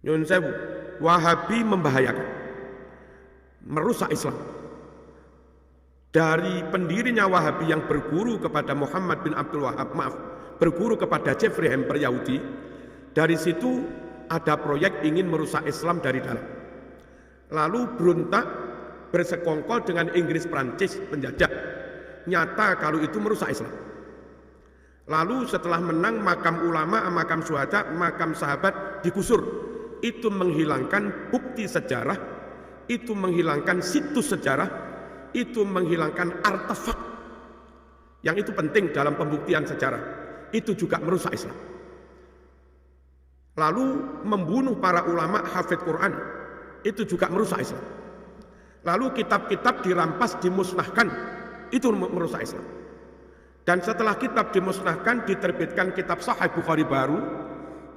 Nyun sewu, Wahabi membahayakan, merusak Islam. Dari pendirinya Wahabi yang berguru kepada Muhammad bin Abdul Wahab, berguru kepada Jeffrey Hamper Yahudi, dari situ ada proyek ingin merusak Islam dari dalam. Lalu berontak, bersekongkol dengan Inggris Prancis penjajah. Nyata kalau itu merusak Islam. Lalu setelah menang, makam ulama, makam syuhada, makam sahabat digusur. Itu menghilangkan bukti sejarah, itu menghilangkan situs sejarah, itu menghilangkan artefak yang itu penting dalam pembuktian sejarah. Itu juga merusak Islam. Lalu membunuh para ulama hafidh Quran, itu juga merusak Islam. Lalu kitab-kitab dirampas, dimusnahkan, itu merusak Islam. Dan setelah kitab dimusnahkan, diterbitkan kitab Sahih Bukhari baru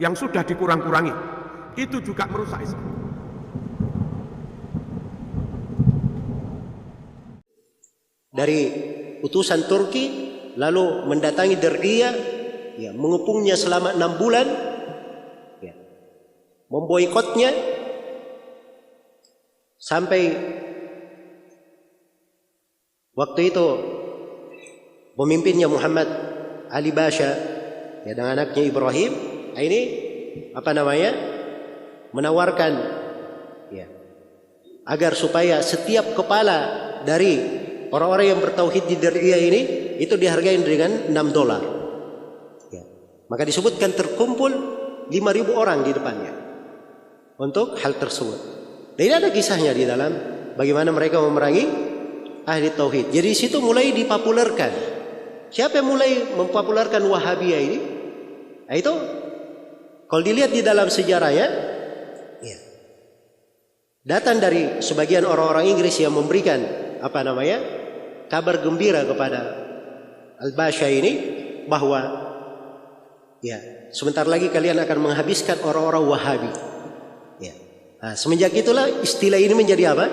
yang sudah dikurang-kurangi, itu juga merusak Islam. Dari utusan Turki lalu mendatangi Diriyah, ya, mengepungnya selama 6 bulan, ya, memboikotnya sampai waktu itu pemimpinnya Muhammad Ali Basha, ya, dengan anaknya Ibrahim. Ini menawarkan, ya, agar supaya setiap kepala dari orang-orang yang bertauhid di Diriyah ini itu dihargai dengan $6. Ya. Maka disebutkan terkumpul 5.000 orang di depannya untuk hal tersebut. Dan ini ada kisahnya di dalam bagaimana mereka memerangi ahli tauhid. Jadi di situ mulai dipopulerkan. Siapa yang mulai mempopulerkan Wahabiyah ini? Nah, itu kalau dilihat di dalam sejarahnya, ya, datang dari sebagian orang-orang Inggris yang memberikan kabar gembira kepada Al-Basha ini bahwa, ya, sebentar lagi kalian akan menghabiskan orang-orang Wahabi. Ya. Nah, semenjak itulah istilah ini menjadi apa?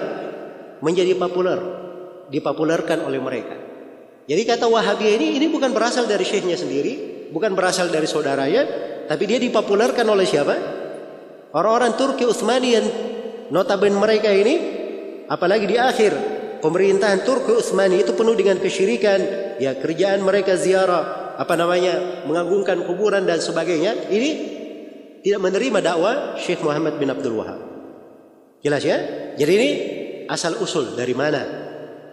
Menjadi populer, dipopulerkan oleh mereka. Jadi kata Wahabi ini bukan berasal dari syekhnya sendiri, bukan berasal dari saudaranya, tapi dia dipopulerkan oleh siapa? Orang-orang Turki Utsmani yang notabene mereka ini, apalagi di akhir pemerintahan Turki Utsmani itu penuh dengan kesyirikan, ya, kerjaan mereka ziarah, mengagungkan kuburan dan sebagainya. Ini tidak menerima dakwah Syekh Muhammad bin Abdul Wahab. Jelas ya? Jadi ini asal usul dari mana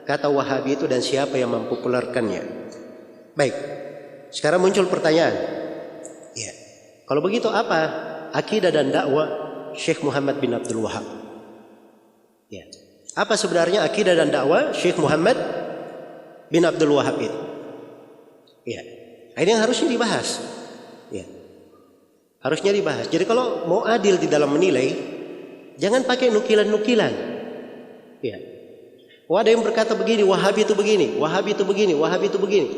kata Wahabi itu dan siapa yang mempopulerkannya. Baik, sekarang muncul pertanyaan, ya, kalau begitu apa akidah dan dakwah Syekh Muhammad bin Abdul Wahab? Ya, apa sebenarnya akidah dan dakwah Syekh Muhammad bin Abdul Wahab itu? Ya, ini yang harusnya dibahas. Ya, harusnya dibahas. Jadi kalau mau adil di dalam menilai, jangan pakai nukilan-nukilan. Ya, ada yang berkata begini, Wahabi itu begini, Wahabi itu begini, Wahabi itu begini.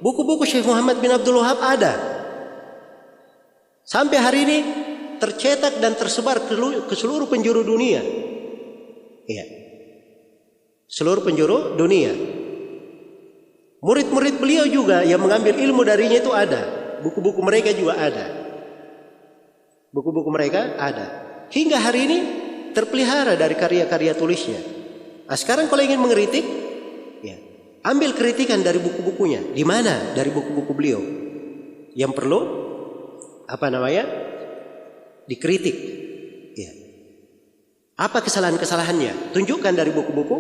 Buku-buku Syekh Muhammad bin Abdul Wahab ada. Sampai hari ini tercetak dan tersebar ke seluruh penjuru dunia. Ya, seluruh penjuru dunia. Murid-murid beliau juga yang mengambil ilmu darinya itu ada. Buku-buku mereka juga ada. Buku-buku mereka ada. Hingga hari ini terpelihara dari karya-karya tulisnya. Nah, sekarang kalau ingin mengkritik, ya, ambil kritikan dari buku-bukunya. Di mana dari buku-buku beliau yang perlu dikritik? Ya. Apa kesalahan-kesalahannya? Tunjukkan dari buku-buku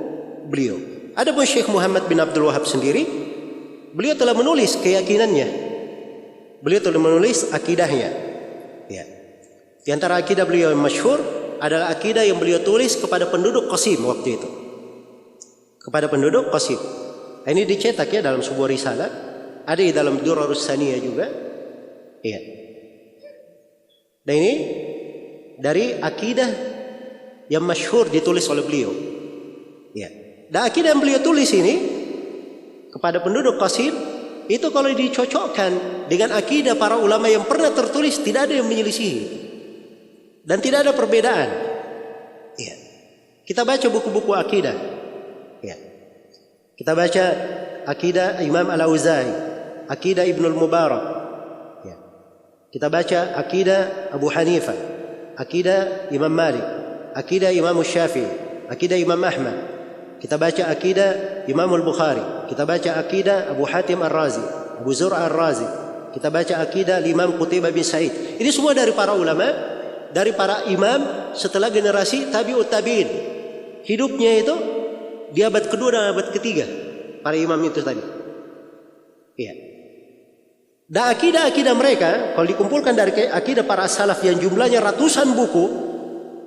beliau. Adapun Syekh Muhammad bin Abdul Wahab sendiri, beliau telah menulis keyakinannya. Beliau telah menulis akidahnya. Ya. Di antara akidah beliau yang masyhur adalah akidah yang beliau tulis kepada penduduk Qasim waktu itu. Kepada penduduk Qasim. Ini dicetak ya dalam sebuah risalah. Ada di dalam Durarus Saniyah juga. Iya. Dan ini dari akidah yang masyhur ditulis oleh beliau. Ya. Dan akidah yang beliau tulis ini kepada penduduk Qasim itu kalau dicocokkan dengan akidah para ulama yang pernah tertulis, tidak ada yang menyelisihi dan tidak ada perbedaan. Ya. Kita baca buku-buku akidah. Ya. Kita baca akidah Imam Al-Auza'i, akidah Ibnul Mubarak. Ya. Kita baca akidah Abu Hanifah, akidah Imam Malik, akidah Imam Syafi'i, akidah Imam Ahmad. Kita baca akidah Imam Al-Bukhari, kita baca akidah Abu Hatim Ar-Razi, Abu Zur'a Ar-Razi, kita baca akidah Imam Qutaibah bin Sa'id. Ini semua dari para ulama, dari para imam setelah generasi tabi'ut tabi'in. Hidupnya itu di abad kedua dan abad ketiga, para imam itu tadi. Iya. Dan akidah-akidah mereka kalau dikumpulkan dari akidah para salaf yang jumlahnya ratusan buku,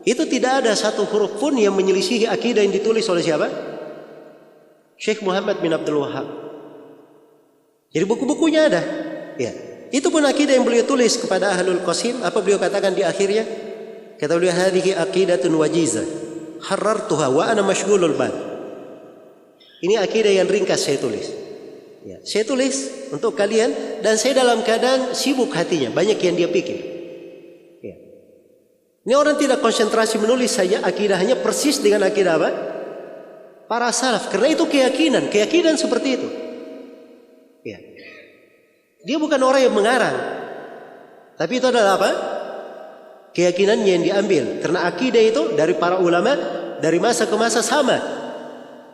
itu tidak ada satu huruf pun yang menyelisihi akidah yang ditulis oleh siapa? Syekh Muhammad bin Abdul Wahhab. Jadi buku-bukunya ada. Ya. Itu pun akidah yang beliau tulis kepada Ahlul Qasim. Apa beliau katakan di akhirnya? Kata beliau, hadhihi aqidatun wajizah harartuha wa ana mashghulul bal. Ini akidah yang ringkas saya tulis. Ya, saya tulis untuk kalian dan saya dalam keadaan sibuk hatinya, banyak yang dia pikir. Ya. Ini orang tidak konsentrasi menulis saja akidahnya persis dengan akidah apa? Para salaf. Karena itu keyakinan seperti itu. Ya. Dia bukan orang yang mengarang, tapi itu adalah apa? Keyakinannya yang diambil. Karena akidah itu dari para ulama dari masa ke masa sama,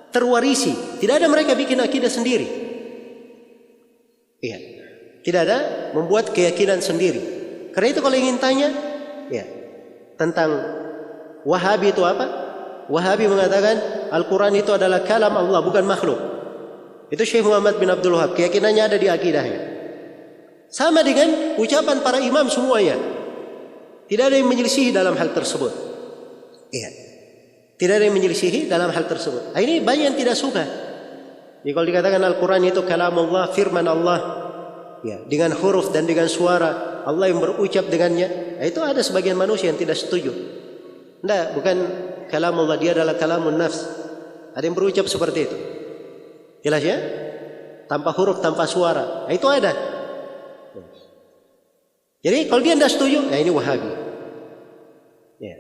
terwarisi. Tidak ada mereka bikin akidah sendiri. Iya, tidak ada membuat keyakinan sendiri. Karena itu kalau ingin tanya, ya, tentang Wahabi itu apa? Wahabi mengatakan Al-Quran itu adalah kalam Allah, bukan makhluk. Itu Syekh Muhammad bin Abdul Wahhab. Keyakinannya ada di akidahnya. Sama dengan ucapan para imam semuanya. Tidak ada yang menyelisihi dalam hal tersebut. Iya. Tidak ada yang menyelisihi dalam hal tersebut. Ini banyak yang tidak suka. Jadi kalau dikatakan Al-Quran itu kalam Allah, firman Allah, ya, dengan huruf dan dengan suara Allah yang berucap dengannya, itu ada sebagian manusia yang tidak setuju. Tidak, bukan kalam Allah, dia adalah kalamun nafs. Ada yang berucap seperti itu. Jelas ya? Tanpa huruf, tanpa suara. Itu ada. Jadi kalau dia tidak setuju, ya ini Wahabi. Ya.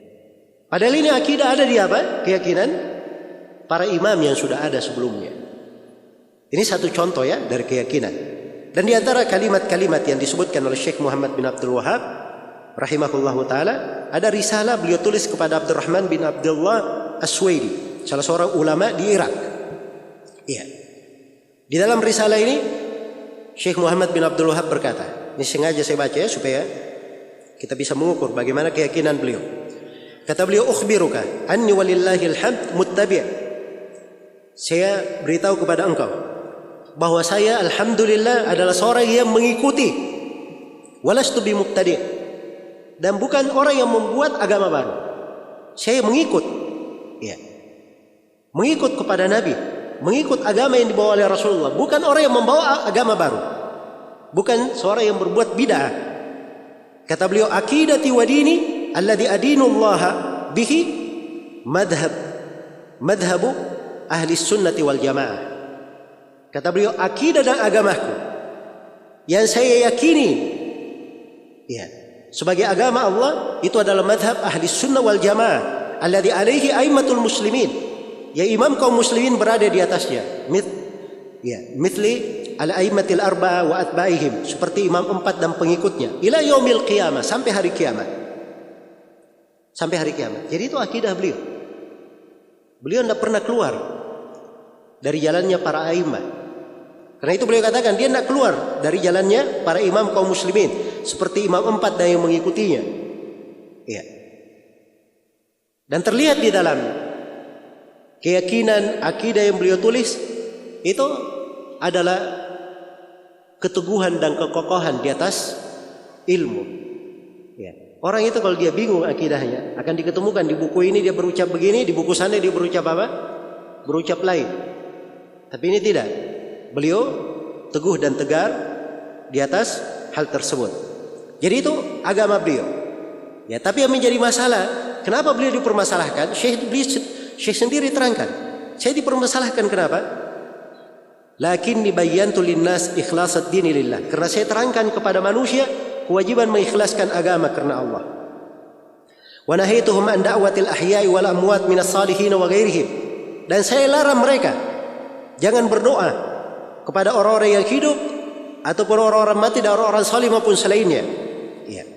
Padahal ini akidah ada di apa? Keyakinan para imam yang sudah ada sebelumnya. Ini satu contoh ya dari keyakinan. Dan di antara kalimat-kalimat yang disebutkan oleh Syekh Muhammad bin Abdul Wahhab rahimahullahu taala, ada risalah beliau tulis kepada Abdurrahman bin Abdullah As-Suwaidi, salah seorang ulama di Irak. Iya. Di dalam risalah ini Syekh Muhammad bin Abdul Wahhab berkata, ini sengaja saya baca ya supaya kita bisa mengukur bagaimana keyakinan beliau. Kata beliau, ukhbiruka anni walillahil hamd muttabi'. Saya beritahu kepada engkau bahwa saya alhamdulillah adalah seorang yang mengikuti, walastu bimubtadi', dan bukan orang yang membuat agama baru. Saya mengikut, ya, mengikut kepada Nabi, mengikut agama yang dibawa oleh Rasulullah, bukan orang yang membawa agama baru, bukan seorang yang berbuat bid'ah. Kata beliau, aqidati wa dini alladhi adinullaha bihi madhabu ahli sunnati wal jamaah. Kata beliau, akidah dan agamaku yang saya yakini, ya, sebagai agama Allah itu adalah madhab ahli sunnah wal jamaah alladhi alaihi aimatul muslimin, ya, imam kaum muslimin berada di atasnya, mithli al-aimatil arba'ah wa atba'ihim, seperti imam 4 dan pengikutnya, ila yaumil qiyamah, sampai hari kiamat. Sampai hari kiamat. Jadi itu akidah beliau. Beliau tidak pernah keluar dari jalannya para a'immah. Karena itu beliau katakan dia tidak keluar dari jalannya para imam kaum muslimin, seperti imam 4 dan yang mengikutinya. Ya. Dan terlihat di dalam keyakinan akidah yang beliau tulis itu adalah keteguhan dan kekokohan di atas ilmu. Ya. Orang itu kalau dia bingung akidahnya akan diketemukan di buku ini dia berucap begini, di buku sana dia berucap apa? Berucap lain. Tapi ini tidak. Beliau teguh dan tegar di atas hal tersebut. Jadi itu agama beliau. Ya, tapi yang menjadi masalah, kenapa beliau dipermasalahkan? Syekh sendiri terangkan. Saya dipermasalahkan kenapa? Lakinni bayyantu linnas ikhlasad dini lillah. Karena saya terangkan kepada manusia kewajiban mengikhlaskan agama karena Allah. Wa nahaituhum an da'watil ahya'i wal amwat minas salihin wa ghairihim. Dan saya larang mereka jangan berdoa kepada orang-orang yang hidup ataupun orang-orang mati dan orang-orang salih maupun selainnya. Ya.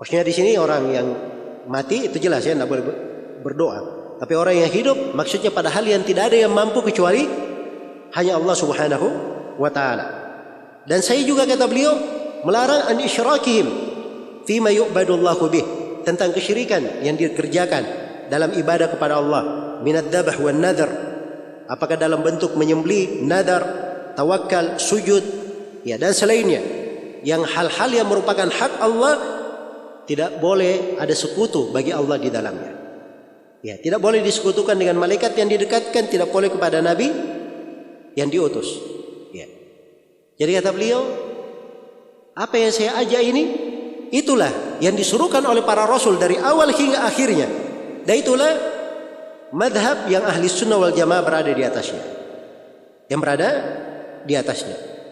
Maksudnya di sini orang yang mati itu jelas ya, tidak boleh berdoa. Tapi orang yang hidup maksudnya pada hal yang tidak ada yang mampu kecuali hanya Allah Subhanahu wa taala. Dan saya juga kata beliau melarang an isyrakihim fima yu'badullahu bih, tentang kesyirikan yang dikerjakan dalam ibadah kepada Allah, minad dzabh wan nadhr, apakah dalam bentuk menyembelih, nadar, tawakal, sujud, ya dan selainnya, yang hal-hal yang merupakan hak Allah tidak boleh ada sekutu bagi Allah di dalamnya. Ya, tidak boleh disekutukan dengan malaikat yang didekatkan, tidak boleh kepada nabi yang diutus. Ya. Jadi kata beliau, apa yang saya ajak ini itulah yang disuruhkan oleh para rasul dari awal hingga akhirnya. Dan itulah madhab yang ahli sunnah wal jamaah berada di atasnya. Yang berada di atasnya.